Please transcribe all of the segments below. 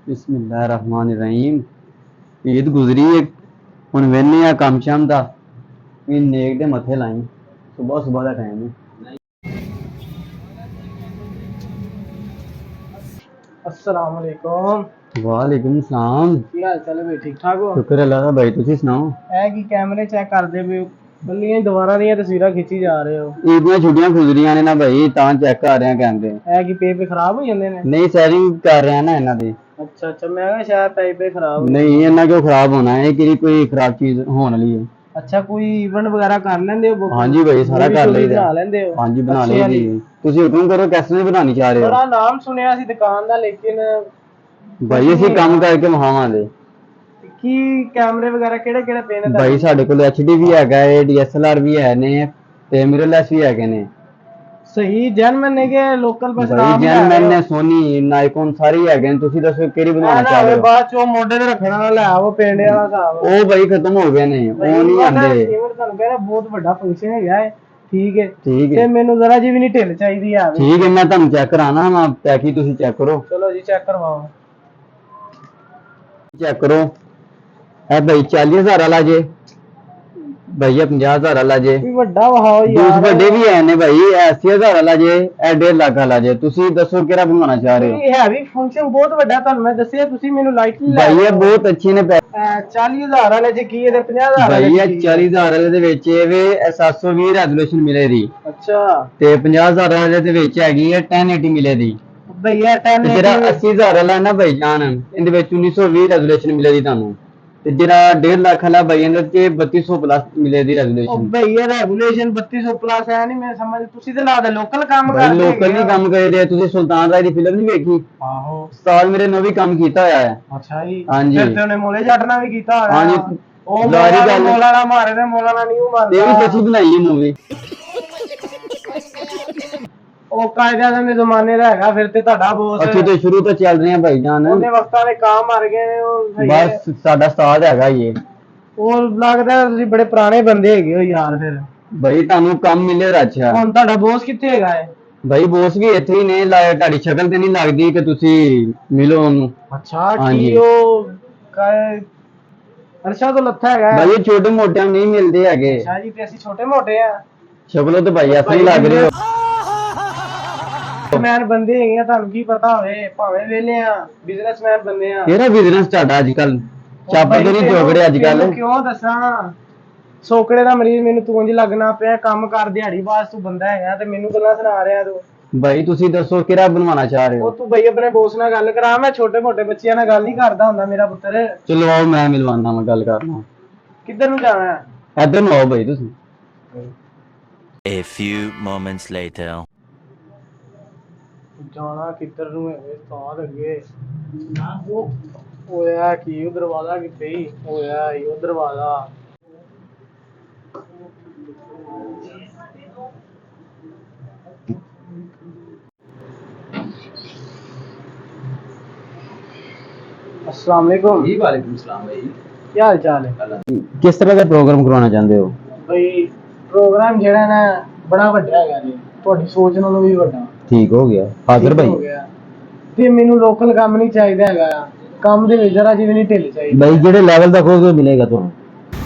बिस्मिल्लाहिर्रहमानिर्रहीम। ईद गुजरी है, हुण वेन्ने आ कम शम दा भी नेक दे मत्थे लाई। सुबह सुबह दा टाइम है। अस्सलाम वालेकुम। वालेकुम सलाम। ਕੀ ਹਾਲ ਚਾਲ ਹੈ ਬਈ? ਠੀਕ ਠਾਕ ਹੋ? शुक्र अल्लाह दा भाई, तुसी सुनाओ। ਇਹ ਕੀ ਕੈਮਰੇ ਚੈੱਕ ਕਰਦੇ ਪਏ ਹੋ? ਬੱਲੀਆਂ ਦੁਬਾਰਾ ਦੀਆਂ ਤਸਵੀਰਾਂ ਖਿੱਚੀ ਜਾ ਰਹੇ ਹੋ। ईद ਦੀਆਂ ਛੁੱਟੀਆਂ ਗੁਜ਼ਰੀਆਂ ਨੇ ਨਾ ਭਾਈ, ਤਾਂ ਚੈੱਕ ਕਰ ਰਿਹਾ ਕੈਮਰੇ। ਇਹ ਕੀ ਪੇਪੇ ਖਰਾਬ ਹੋ ਜਾਂਦੇ ਨੇ? ਨਹੀਂ, ਸੈਟਿੰਗ ਕਰ ਰਿਹਾ ਨਾ ਇਹਨਾਂ ਦੀ। ਅੱਛਾ ਅੱਛਾ, ਮੈਂ ਕਿਹਾ ਸ਼ਾਇਦ ਪੇਪੇ ਖਰਾਬ ਹੋ ਨਹੀਂ, ਇਹਨਾਂ ਕਿਉਂ ਖਰਾਬ ਹੋਣਾ ਹੈ? ਕਿ ਕੋਈ ਖਰਾਬ ਚੀਜ਼ ਹੋਣ ਵਾਲੀ ਹੈ? ਅੱਛਾ, ਕੋਈ ਇਵੈਂਟ ਵਗੈਰਾ ਕਰ ਲੈਂਦੇ ਹੋ ਬੁੱਕ? ਹਾਂਜੀ ਭਾਈ, ਸਾਰਾ ਕਰ ਲਈਦਾ। ਬਣਾ ਲੈਂਦੇ ਹੋ? ਹਾਂਜੀ, ਬਣਾ ਅੱਛੇ ਲਈ ਵਾਲੀ। ਜੀ। ਤੁਸੀਂ ਹੁਕਮ ਕਰੋ, ਕਿਸ ਤਰ੍ਹਾਂ ਬਣਾਉਣੀ ਚਾਹ ਰਹੇ ਹੋ? ਬੜਾ ਨਾਮ ਸੁਣਿਆ ਸੀ ਦੁਕਾਨ ਦਾ, ਲੇਕਿਨ ਭਾਈ ਅਸੀਂ ਕੰਮ ਕਰਕੇ ਮਹਾਵਾਂਗੇ। ਕੀ ਕੈਮਰੇ ਵਗੈਰਾ ਕਿਹੜੇ ਕਿਹੜੇ ਪਏ ਨੇ ਭਾਈ ਸਾਡੇ ਕੋਲ HD ਵੀ ਹੈਗਾ ਹੈ, DSLR ਵੀ ਹੈ ਨੇ ਤੇ ਮਿਰਰਲੈਸ ਵੀ ਹੈਗੇ ਨੇ। ਸਹੀ ਜੈਨੂਇਨ ਨੇ ਕਿ ਲੋਕਲ ਬਸ ਭਾਈ ਨਾਮ ਜੈਨੂਇਨ ਨੇ, ਸੋਨੀ, ਨਾਈਕੋਨ ਸਾਰੇ ਹੀ ਹੈਗੇ ਨੇ। ਤੁਸੀਂ ਦੱਸੋ ਕਿਹੜੀ ਬਣਾਉਣਾ ਚਾਹ ਰਹੇ ਹੋ? ਬਾਅਦ ਚੋਂ ਮੋਢੇ ਤੇ ਰੱਖਣ ਵਾਲਾ ਲੈ ਆਵੋ, ਪਿੰਡ ਵਾਲਾ ਹਿਸਾਬ। ਉਹ ਭਾਈ ਖਤਮ ਹੋ ਗਏ ਨੇ, ਉਹ ਨਹੀਂ ਆਉਂਦੇ। ਤੁਹਾਨੂੰ ਕਹਿੰਦਾ ਬਹੁਤ ਵੱਡਾ ਫੰਕਸ਼ਨ ਹੈਗਾ ਹੈ। ਠੀਕ ਹੈ ਠੀਕ ਤੇ ਹੈ, ਮੈਨੂੰ ਜ਼ਰਾ ਜੀ ਵੀ ਨਹੀਂ ਢਿੱਲ ਚਾਹੀਦੀ ਆ। ਠੀਕ ਹੈ, ਮੈਂ ਤੁਹਾਨੂੰ ਚੈੱਕ ਕਰਾਣਾ। ਮੈਂ ਪੈਕੀ ਤੁਸੀਂ ਚੈੱਕ ਕਰੋ। ਚਲੋ ਜੀ, ਚੈੱਕ ਕਰਵਾਓ। ਚੈੱਕ ਕਰੋ। ਇਹ ਭਾਈ 40,000 ਵਾਲਾ ਜੇ, ਭਈਆ 50,000 ਵਾਲਾ ਜੇ। ਵੀ ਵੱਡਾ ਵਹਾਓ ਦੂਸ ਯਾਰ। ਵੱਡੇ ਵੀ ਹੈ ਨੇ ਭਾਈ, 80,000 ਵਾਲਾ ਜੇ, ਇਹ 1.5 ਲੱਖ ਵਾਲਾ ਜੇ। ਤੁਸੀਂ ਦੱਸੋ ਕਿਹੜਾ ਬਣਵਾਉਣਾ ਚਾਹ ਰਹੇ ਹੋ? ਇਹ ਹੈਵੀ ਫੰਕਸ਼ਨ ਬਹੁਤ ਵੱਡਾ, ਤੁਹਾਨੂੰ ਮੈਂ ਦੱਸਿਆ, ਤੁਸੀਂ ਮੈਨੂੰ ਲਾਈਟਲੀ ਲੈ ਭਾਈ ਇਹ ਬਹੁਤ ਅੱਛੀ ਨੇ। 40,000 ਵਾਲੇ ਚ ਕੀ ਹੈ ਤੇ 50,000 ਵਾਲੇ ਭਾਈ ਚ ਇਹ ਕੀ ਹੈ? 40,000 ਵਾਲੇ ਦੇ ਵਿੱਚ ਇਹ 720 ਰੈਜ਼ੋਲੂਸ਼ਨ ਮਿਲੇਗੀ ਅੱਛਾ, ਤੇ 50,000 ਵਾਲੇ ਦੇ ਵਿੱਚ ਹੈਗੀ ਹੈ 1080 ਮਿਲੇਗੀ। ਭਈਆ 10 ਤੇ ਜਿਹੜਾ 80,000 ਵਾਲਾ ਨਾ ਭਾਈ ਜਾਨ, ਇਹਦੇ ਵਿੱਚ 1920 ਰੈਜ਼ੋਲੂਸ਼ਨ ਮਿਲੇਗੀ ਤੁਹਾਨੂੰ। ਤੇ ਜਿਹੜਾ 1.5 ਲੱਖ ਵਾਲਾ ਭਾਈ ਇਹਦੇ ਚ 3200 ਪਲੱਸ ਮਿਲੇਗੀ ਉਹ ਰੈਜ਼ੋਲੂਸ਼ਨ। ਭਈਆ ਰੈਗੂਲੇਸ਼ਨ 3200 ਪਲੱਸ ਹੈ ਨਹੀਂ, ਮੈਂ ਸਮਝ। ਤੁਸੀਂ ਤੇ ਲਾ ਦੇ ਲੋਕਲ ਕੰਮ ਭਾਈ ਕਰਦੇ ਲੋਕਲ ਨਹੀਂ ਕੰਮ ਕਰਦੇ। ਤੁਸੀਂ ਸੁਲਤਾਨ ਰਾਏ ਦੀ ਫਿਲਮ ਨਹੀਂ ਵੇਖੀ? ਆਹੋ, ਉਸਤਾਦ ਮੇਰੇ ਨੇ ਵੀ ਕੰਮ ਕੀਤਾ ਹੋਇਆ ਹੈ। ਅੱਛਾ ਜੀ। ਹਾਂਜੀ। ਫਿਰ ਤੇ ਉਹਨੇ ਮੋਲੇ ਜੱਟਣਾ ਵੀ ਕੀਤਾ ਹੋਇਆ। ਹਾਂਜੀ, ਉਹ ਲਾਰੀ ਗੱਲ। ਮੋਲਾਣਾ ਮਾਰੇ ਤੇ ਮੋਲਾਣਾ ਨਹੀਂ ਮਾਰਦਾ। ਇਹ ਵੀ ਤੁਸੀਂ ਬਣਾਈ ਹੈ ਮੂਵੀ। ਉਹ ਕਾਇਦਾ ਦੇ ਜ਼ਮਾਨੇ ਦਾ ਹੈਗਾ, ਫਿਰ ਤੇ ਤੁਹਾਡਾ ਬੋਸ। ਅਸੀਂ ਤੇ ਸ਼ੁਰੂ ਤੋਂ ਚੱਲ ਰਹੇ ਹਾਂ ਭਾਈ ਜਾਨ। ਉਹਨੇ ਵਕਤਾਂ ਦੇ ਕਾਂ ਮਰ ਗਏ ਨੇ ਉਹ। ਸਹੀ ਹੈ। ਬਸ ਸਾਡਾ ਉਸਤਾਦ ਹੈਗਾ ਇਹ। ਉਹ ਲੱਗਦਾ ਤੁਸੀਂ ਬੜੇ ਪੁਰਾਣੇ ਬੰਦੇ ਹੈਗੇ ਹੋ ਯਾਰ। ਫਿਰ ਭਾਈ ਤੁਹਾਨੂੰ ਕੰਮ ਮਿਲੇ ਅੱਛਾ। ਹੁਣ ਤੁਹਾਡਾ ਬੋਸ ਕਿੱਥੇ ਹੈਗਾ ਹੈ? ਭਾਈ ਬੋਸ ਵੀ ਇੱਥੇ ਹੀ ਨੇ। ਤੁਹਾਡੀ ਸ਼ਕਲ ਤੇ ਨਹੀਂ ਲੱਗਦੀ ਕਿ ਤੁਸੀਂ ਮਿਲੋ ਉਹਨੂੰ। ਅੱਛਾ, ਹਾਂਜੀ। ਕੀ ਉਹ ਅਰਸ਼ਾ ਤੋਂ ਲੱਥਾ ਹੈਗਾ ਹੈ? ਭਾਈ ਛੋਟੇ ਮੋਟਿਆਂ ਨੂੰ ਨਹੀਂ ਮਿਲਦੇ ਹੈਗੇ। ਅੱਛਾ ਜੀ, ਤੇ ਅਸੀਂ ਛੋਟੇ ਮੋਟੇ ਆ। ਸ਼ਕਲੋਂ ਤੇ ਭਾਈ ਐਸੇ ਹੀ ਲੱਗ ਰਹੇ ਹੋ। ਬਿਜ਼ਨਸਮੈਨ ਬੰਦੇ ਹੈਗੇ ਆ, ਤੁਹਾਨੂੰ ਕੀ ਪਤਾ ਹੋਵੇ। ਭਾਵੇਂ ਵਿਹਲੇ ਆ, ਬਿਜ਼ਨਸਮੈਨ ਬੰਦੇ ਆ। ਕਿਹੜਾ ਬਿਜ਼ਨਸ ਤੁਹਾਡਾ ਅੱਜ ਕੱਲ? ਚਾਪੇ ਤੇ ਨਹੀਂ ਚੋਗੜੇ ਅੱਜ ਕੱਲ। ਤੈਨੂੰ ਕਿਉਂ ਦੱਸਾਂ, ਸੋਕੜੇ ਦਾ ਮਰੀਜ਼ ਮੈਨੂੰ ਤੂੰ ਇੰਜ ਲੱਗਣਾ ਪਿਆ। ਕੰਮ ਕਰ ਦਿਹਾੜੀ ਬਾਸ ਤੂੰ ਬੰਦਾ ਹੈਗਾ ਤੇ ਮੈਨੂੰ ਗੱਲਾਂ ਸੁਣਾ ਰਿਹਾ ਤੂੰ। ਭਾਈ ਤੁਸੀਂ ਦੱਸੋ ਕਿਹੜਾ ਬਣਵਾਉਣਾ ਚਾਹ ਰਹੇ ਉਹ ਹੋ? ਤੂੰ ਬਈ ਆਪਣੇ ਬੋਸ ਨਾਲ ਗੱਲ ਕਰਾ। ਮੈਂ ਛੋਟੇ ਮੋਟੇ ਬੱਚਿਆਂ ਨਾਲ ਗੱਲ ਨਹੀਂ ਕਰਦਾ ਹੁੰਦਾ ਮੇਰਾ ਪੁੱਤਰ। ਚਲੋ ਆਓ, ਮੈਂ ਮਿਲਵਾਨਾ, ਮੈਂ ਗੱਲ ਕਰਨਾ। ਕਿੱਧਰ ਨੂੰ ਜਾਣਾ ਹੈ? ਇੱਧਰ ਨੂੰ ਆਓ ਭਾਈ ਤੁਸੀਂ। A few moments later. ਜਾਣਾ ਕਿੱਧਰ ਨੂੰ ਹੈ? ਸਾਲ ਅੱਗੇ ਉਹ ਹੋਇਆ ਕੀ? ਉਹ ਦਰਵਾਜ਼ਾ ਕਿੱਥੇ ਹੀ ਹੋਇਆ? ਉਹ ਦਰਵਾਜ਼ਾ। अस्सलाम वालेकुम जी वालेकुम सलाम भाई। ਕੀ ਹਾਲ ਚਾਲ ਹੈ? किस तरह का प्रोग्राम करवाना चाहते हो? ਬਈ ਪ੍ਰੋਗਰਾਮ ਜਿਹੜਾ ਨਾ ਬੜਾ ਵੱਡਾ ਹੈਗਾ ਜੀ, ਤੁਹਾਡੀ ਸੋਚ ਨਾਲੋਂ ਵੀ ਵੱਡਾ। ठीक हो गया हाजिर ਠੀਕ ਹੋ भाई। ਗਿਆ। ਤੇ ਮੈਨੂੰ ਲੋਕਲ ਕੰਮ ਨਹੀਂ ਚਾਹੀਦਾ ਹੈਗਾ। ਕੰਮ ਦੇ ਵਿੱਚ ਜ਼ਰਾ ਜਿਹੀ ਵੀ ਨਹੀਂ ਢਿੱਲ ਚਾਹੀਦੀ। भाई जेड़े लेवल ਦਾ ਕੋਗੇ ਮਿਲੇਗਾ ਤੁਹਾਨੂੰ।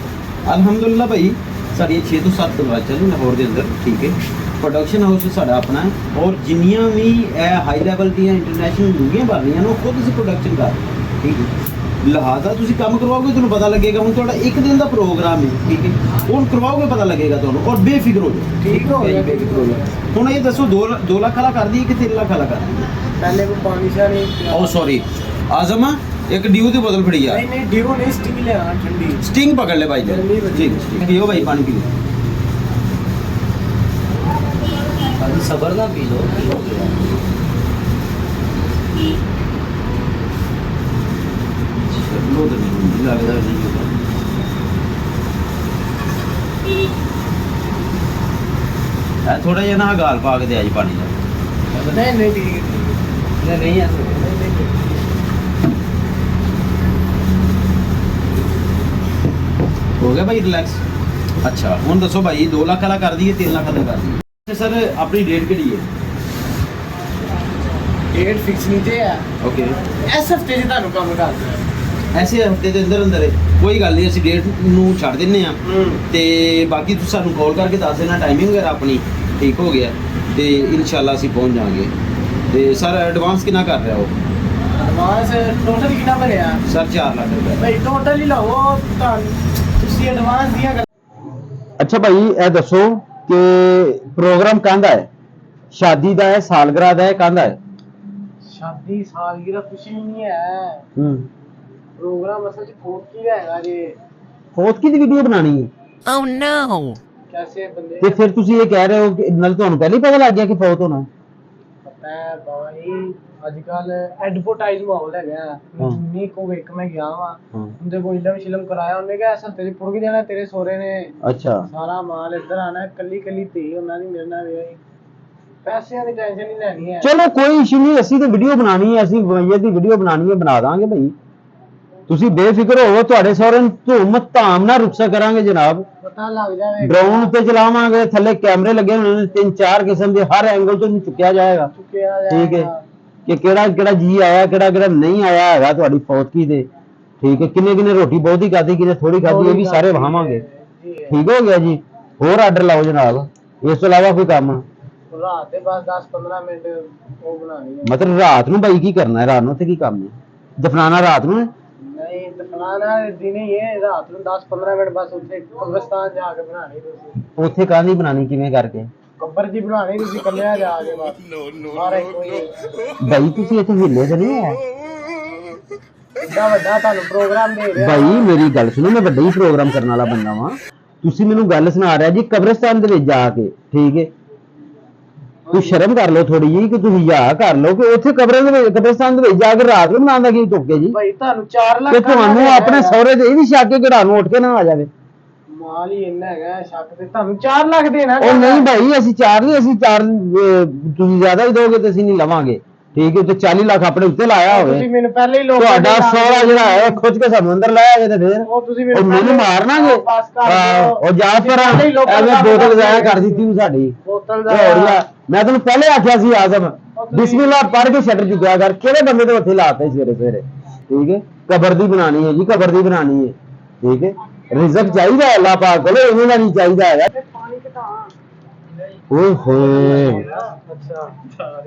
ਅਲਹਮਦੁਲਿਲਾ ਭਾਈ, ਸਾਡੀਆਂ 6 ਤੋਂ 7 ਦਰਵਾਜ਼ੇ ਚੱਲਦੇ ਲਾਹੌਰ ਦੇ ਅੰਦਰ। ਠੀਕ ਹੈ, ਪ੍ਰੋਡਕਸ਼ਨ ਹਾਊਸ ਸਾਡਾ ਆਪਣਾ ਹੈ ਔਰ ਜਿੰਨੀਆਂ ਵੀ ਇਹ ਹਾਈ ਲੈਵਲ ਦੀਆਂ ਇੰਟਰਨੈਸ਼ਨਲ ਮੂਵੀਆਂ ਬਣ ਰਹੀਆਂ ਨੇ ਉਹ ਖੁਦ ਅਸੀਂ ਪ੍ਰੋਡਕਸ਼ਨ ਕਰ ਰਹੇ ਹਾਂ। ਠੀਕ ਹੈ, ਲਿਹਾਜ਼ਾ ਤੁਸੀਂ ਕੰਮ ਕਰਵਾਓਗੇ ਤੁਹਾਨੂੰ ਪਤਾ ਲੱਗੇਗਾ। ਹੁਣ ਤੁਹਾਡਾ ਇੱਕ ਦਿਨ ਦਾ ਪ੍ਰੋਗਰਾਮ ਹੈ, ਠੀਕ ਹੈ, ਹੁਣ ਕਰਵਾਓਗੇ ਪਤਾ ਲੱਗੇਗਾ ਤੁਹਾਨੂੰ ਔਰ ਬੇਫਿਕਰ ਹੋ ਜਾਓ। ਠੀਕ ਹੋ ਗਿਆ। ਬੇਫਿਕਰ ਹੋ ਜਾਓ। ਹੁਣ ਇਹ ਦੱਸੋ 2 ਲੱਖ ਵਾਲਾ ਕਰ ਦਈਏ ਕਿ 3 ਲੱਖ ਵਾਲਾ ਕਰ ਦਈਏ? ਪਹਿਲੇ ਕੋ ਪਾਣੀ ਸ਼ਾਨੀ ਓ ਸੌਰੀ ਆਜ਼ਮ, ਇੱਕ ਡਿਊ ਦੀ ਬੋਤਲ ਫੜੀ ਯਾਰ। ਨਹੀਂ ਨਹੀਂ, ਡਿਊ ਨਹੀਂ, ਸਟੀਲ ਹੈ ਠੰਡੀ। स्टिंग पकड़ ले भाई। गर्मी बची है। ठीक पियो भाई, पानी पियो। सबर ना पी लो। लो तो नहीं लगता नहीं होगा। थोड़ा जिहा ना गाल पा के दे आज पानी का। नहीं नहीं, ठीक है। नहीं ऐसा हो गया भाई, रिलैक्स। अच्छा हूँ दसो भाई, 2 लाख वाला कर दिए 3 लाख वाला कर दिए? सर अपनी डेट केड़ी है? ਡੇਟ ਫਿਕਸ ਨਹੀਂ ਤੇ ਹੈ ਓਕੇ ਇਸ ਹਫਤੇ 'ਚ ਤੁਹਾਨੂੰ ਕੰਮ ਕਰ ਦੇਣਾ ਐਸੇ ਹਫਤੇ ਦੇ ਅੰਦਰ ਅੰਦਰ ਕੋਈ ਗੱਲ ਨਹੀਂ, ਅਸੀਂ ਡੇਟ ਨੂੰ ਛੱਡ ਦਿੰਨੇ ਆ ਤੇ ਬਾਕੀ ਤੁਸੀਂ ਸਾਨੂੰ ਕਾਲ ਕਰਕੇ ਦੱਸ ਦੇਣਾ ਟਾਈਮਿੰਗ ਵਗੈਰਾ ਆਪਣੀ ਠੀਕ ਹੋ ਗਿਆ ਤੇ ਇਨਸ਼ਾਅੱਲਾ ਅਸੀਂ ਪਹੁੰਚ ਜਾਵਾਂਗੇ। ਤੇ ਸਰ ਐਡਵਾਂਸ ਕਿੰਨਾ ਕਰ ਰਿਹਾ ਹੋ? ਐਡਵਾਂਸ ਟੋਟਲ ਕਿੰਨਾ ਭਰਿਆ ਸਰ 4 ਲੱਖ ਰੁਪਏ। ਭਾਈ ਟੋਟਲ ਹੀ ਲਓ ਤੁਸੀਂ ਐਡਵਾਂਸ ਦੀਆਂ ਅੱਛਾ ਭਾਈ ਇਹ ਦੱਸੋ ਕਿ ਪ੍ਰੋਗਰਾਮ ਕਾਹਦਾ ਹੈ? ਸ਼ਾਦੀ ਦਾ ਹੈ, ਸਾਲਗਿਰਾ ਦਾ ਹੈ, ਕਾਹਦਾ ਹੈ? ਸ਼ਾਦੀ ਸਾਲਗਿਰਾ ਕੁਛ ਵੀ ਨਹੀਂ ਹੈ ਪ੍ਰੋਗਰਾਮ ਅਸਲ 'ਚ ਫੋਰਕੀ ਦਾ ਹੈਗਾ ਜੇ ਫੌਤਕੀ ਦੀ ਵੀਡੀਓ ਬਣਾਣੀ ਹੈ? Oh no! ਕੈਸੇ ਬੰਦੇ ਤੇ ਫਿਰ ਤੁਸੀਂ ਇਹ ਕਹਿ ਰਹੇ ਹੋ ਕਿ ਨਾਲ ਤੁਹਾਨੂੰ ਪਹਿਲਾਂ ਹੀ ਪਤਾ ਲੱਗ ਗਿਆ ਕਿ ਫੌਤ ਹੋਣਾ? ਪਤਾ ਹੈ ਬਾਈ ਅੱਜ ਕੱਲ ਐਡਵਰਟਾਈਜ਼ ਮਾਹੌਲ ਹੈਗਾ ਜਿੰਨੀ ਕੋ ਵੇਖ ਮੈਂ ਗਿਆ ਵਾ ਉਹਦੇ ਕੋਲ ਇਲਮ ਸ਼ਿਲਮ ਕਰਾਇਆ ਉਹਨੇ ਕਿਹਾ ਅਸਲ ਤੇਰੀ ਪੁਰਗ ਜਾਣਾ ਤੇਰੇ ਸੋਹਰੇ ਨੇ ਅੱਛਾ ਸਾਰਾ ਮਾਲ ਇੱਧਰ ਆਣਾ ਕੱਲੀ ਕੱਲੀ ਧੀ ਉਹਨਾਂ ਦੀ ਮੇਰੇ ਨਾਲ ਵਿਆਹੀ ਪੈਸਿਆਂ ਦੀ ਟੈਨਸ਼ਨ ਨਹੀਂ ਲੈਣੀ ਹੈ ਚਲੋ ਕੋਈ ਇਸ਼ੂ ਨਹੀਂ, ਅਸੀਂ ਤਾਂ ਵੀਡੀਓ ਬਣਾਣੀ ਹੈ, ਅਸੀਂ ਮਈਅਤ ਦੀ ਵੀਡੀਓ ਬਣਾਣੀ ਹੈ, ਬਣਾ ਦਾਂਗੇ ਭਾਈ, ਤੁਸੀਂ ਬੇਫਿਕਰ ਹੋਵੋ। ਤੁਹਾਡੇ ਸਹੁਰੇ ਨੂੰ ਧੂਮ ਧਾਮ ਨਾਲ ਰੁਖਸਾ ਕਰਾਂਗੇ ਜਨਾਬ, ਪਤਾ ਲੱਗ ਜਾਵੇ ਡਰੋਨ ਤੇ ਚਲਾਵਾਂਗੇ, ਥੱਲੇ ਕੈਮਰੇ ਲੱਗੇ ਹੋਣੇ ਨੇ 3-4 ਕਿਸਮ ਦੇ, ਹਰ ਐਂਗਲ ਤੋਂ ਚੁੱਕਿਆ ਜਾਏਗਾ। ਚੁੱਕਿਆ ਠੀਕ ਹੈ ਜਾਏਗਾ ਕਿ ਕਿਹੜਾ ਕਿਹੜਾ ਜੀ ਆਇਆ, ਕਿਹੜਾ ਕਿਹੜਾ ਨਹੀਂ ਆਇਆ ਹੈਗਾ ਤੁਹਾਡੀ ਫੌਤਕੀ ਤੇ। ਠੀਕ ਹੈ, ਕਿੰਨੇ ਕਿੰਨੇ ਰੋਟੀ ਬਹੁਤੀ ਖਾਧੀ, ਕਿੰਨੇ ਥੋੜੀ ਖਾਧੀ, ਇਹ ਵੀ ਸਾਰੇ ਵਹਾਵਾਂਗੇ। ਠੀਕ ਹੋ ਗਿਆ ਜੀ। ਹੋਰ ਆਰਡਰ ਲਾਓ ਜਨਾਬ, ਇਸ ਤੋਂ ਇਲਾਵਾ ਕੋਈ ਕੰਮ? ਰਾਤ ਦੇ ਬਸ 10-15 ਮਿੰਟ ਉਹ ਬਣਾਣੀ ਹੈ ਮਤਲਬ ਰਾਤ ਨੂੰ ਭਾਈ ਕੀ ਕਰਨਾ ਹੈ? ਰਾਤ ਨੂੰ ਤੇ ਕੀ ਕੰਮ ਹੈ? ਦਫਨਾਣਾ ਰਾਤ ਨੂੰ ਹੈ? ਨਹੀਂ ਦਫਨਾਣਾ ਦਿਨੇ ਹੀ ਹੈ ਰਾਤ ਨੂੰ 10-15 ਮਿੰਟ ਬਸ ਉੱਥੇ ਕਬਰਸਤਾਨ ਜਾ ਕੇ ਬਣਾਣੀ ਤੁਸੀਂ ਉੱਥੇ ਕਾਹਦੀ ਬਣਾਣੀ, ਕਿਵੇਂ ਕਰਕੇ? ਕਬਰ ਦੀ ਬਣਾਣੀ ਤੁਸੀਂ ਕੱਲਿਆ ਜਾ ਕੇ ਬਸ ਸਾਰੇ ਕੋਈ ਭਾਈ ਤੁਸੀਂ ਇੱਥੇ ਹਿੱਲੇ ਤੇ ਨਹੀਂ ਹੈ ਏਡਾ ਵੱਡਾ ਤੁਹਾਨੂੰ ਪ੍ਰੋਗਰਾਮ ਦੇ ਰਿਹਾ ਭਾਈ ਮੇਰੀ ਗੱਲ ਸੁਣੋ, ਮੈਂ ਵੱਡਾ ਹੀ ਪ੍ਰੋਗਰਾਮ ਕਰਨ ਵਾਲਾ ਬੰਦਾ ਵਾਂ। ਤੁਸੀਂ ਮੈਨੂੰ ਗੱਲ ਸੁਣਾ ਰਿਹਾ ਜੀ ਕਬਰਸਤਾਨ ਦੇ ਵਿੱਚ ਜਾ ਕੇ, ਠੀਕ ਹੈ? ਤੁਸੀਂ ਸ਼ਰਮ ਕਰ ਲਓ ਥੋੜੀ ਜਿਹੀ ਕਿ ਤੁਸੀਂ ਯਾ ਕਰ ਲਓ ਕਿ ਉੱਥੇ ਕਬਰਾਂ ਦੇ ਵਿੱਚ, ਕਬਰਸਤਾਨ ਦੇ ਵਿੱਚ ਜਾ ਕੇ ਰਾਤ ਨੂੰ ਬਣਾਉਣ ਦਾ ਕੀ ਤੁੱਕੇ ਜੀ? ਭਾਈ ਤੁਹਾਨੂੰ 4 ਲੱਖ ਕਿ ਤੁਹਾਨੂੰ ਆਪਣੇ ਸਹੁਰੇ ਦੇ ਇਹ ਵੀ ਸ਼ੱਕ ਕਿ ਰਾਤ ਨੂੰ ਉੱਠ ਕੇ ਨਾ ਆ ਜਾਵੇ। ਮਾਲ ਹੀ ਇੰਨਾ ਹੈਗਾ ਸ਼ੱਕ ਤੇ ਤੁਹਾਨੂੰ 4 ਲੱਖ ਦੇਣਾ ਉਹ ਨਹੀਂ ਭਾਈ, ਅਸੀਂ 4 ਨਹੀਂ, ਅਸੀਂ 4 ਤੁਸੀਂ ਜ਼ਿਆਦਾ ਹੀ ਦੋਗੇ ਤੇ ਅਸੀਂ ਨਹੀਂ ਲਵਾਂਗੇ। ਠੀਕ ਹੈ, ਤੇ 40 ਲੱਖ ਆਪਣੇ ਉੱਤੇ ਲਾਇਆ ਹੋਵੇ, ਤੁਸੀਂ ਮੈਨੂੰ ਪਹਿਲੇ ਹੀ ਲੋਕ ਤੁਹਾਡਾ ਸਹੁਰਾ ਜਿਹੜਾ ਹੈ ਖੁਦ ਕੇ ਸਾਨੂੰ ਅੰਦਰ ਲਾਇਆ ਜੇ ਤੇ ਫਿਰ ਉਹ ਤੁਸੀਂ ਉਹ ਮੈਨੂੰ ਮਾਰਨਾਗੇ। ਬਸ ਕਰ ਦਿਓ। ਉਹ ਜਾ ਪਰ ਐਵੇਂ ਬੋਤਲ ਜ਼ਾਇਆ ਕਰ ਦਿੱਤੀ ਵੀ ਸਾਡੀ ਬੋਤਲ ਤੇ ਹੋਰ ਯਾਰ, ਮੈਂ ਤੈਨੂੰ ਪਹਿਲੇ ਆਖਿਆ ਸੀ ਆਜ਼ਮ ਬਿਸਮਿਲ੍ਲਾ ਪੜ੍ਹ ਕੇ ਸ਼ਟਰ ਚੁੱਕਿਆ ਕਰ, ਕਿਹੜੇ ਬੰਦੇ ਦੇ ਉੱਥੇ ਲਾਤੇ ਸਵੇਰੇ ਸਵੇਰੇ। ਠੀਕ ਹੈ, ਕਬਰ ਦੀ ਬਣਾਣੀ ਹੈ ਜੀ, ਕਬਰ ਦੀ ਬਣਾਣੀ ਹੈ। ਠੀਕ ਹੈ, ਰਿਜ਼ਕ ਚਾਹੀਦਾ ਹੈ ਅੱਲਾਹ ਪਾਕ ਕੋਲ, ਇਹਨਾਂ ਦਾ ਨਹੀਂ ਚਾਹੀਦਾ ਹੈਗਾ। ਪਾਣੀ ਘਟਾ ਓਏ ਹੋਏ ਅੱਛਾ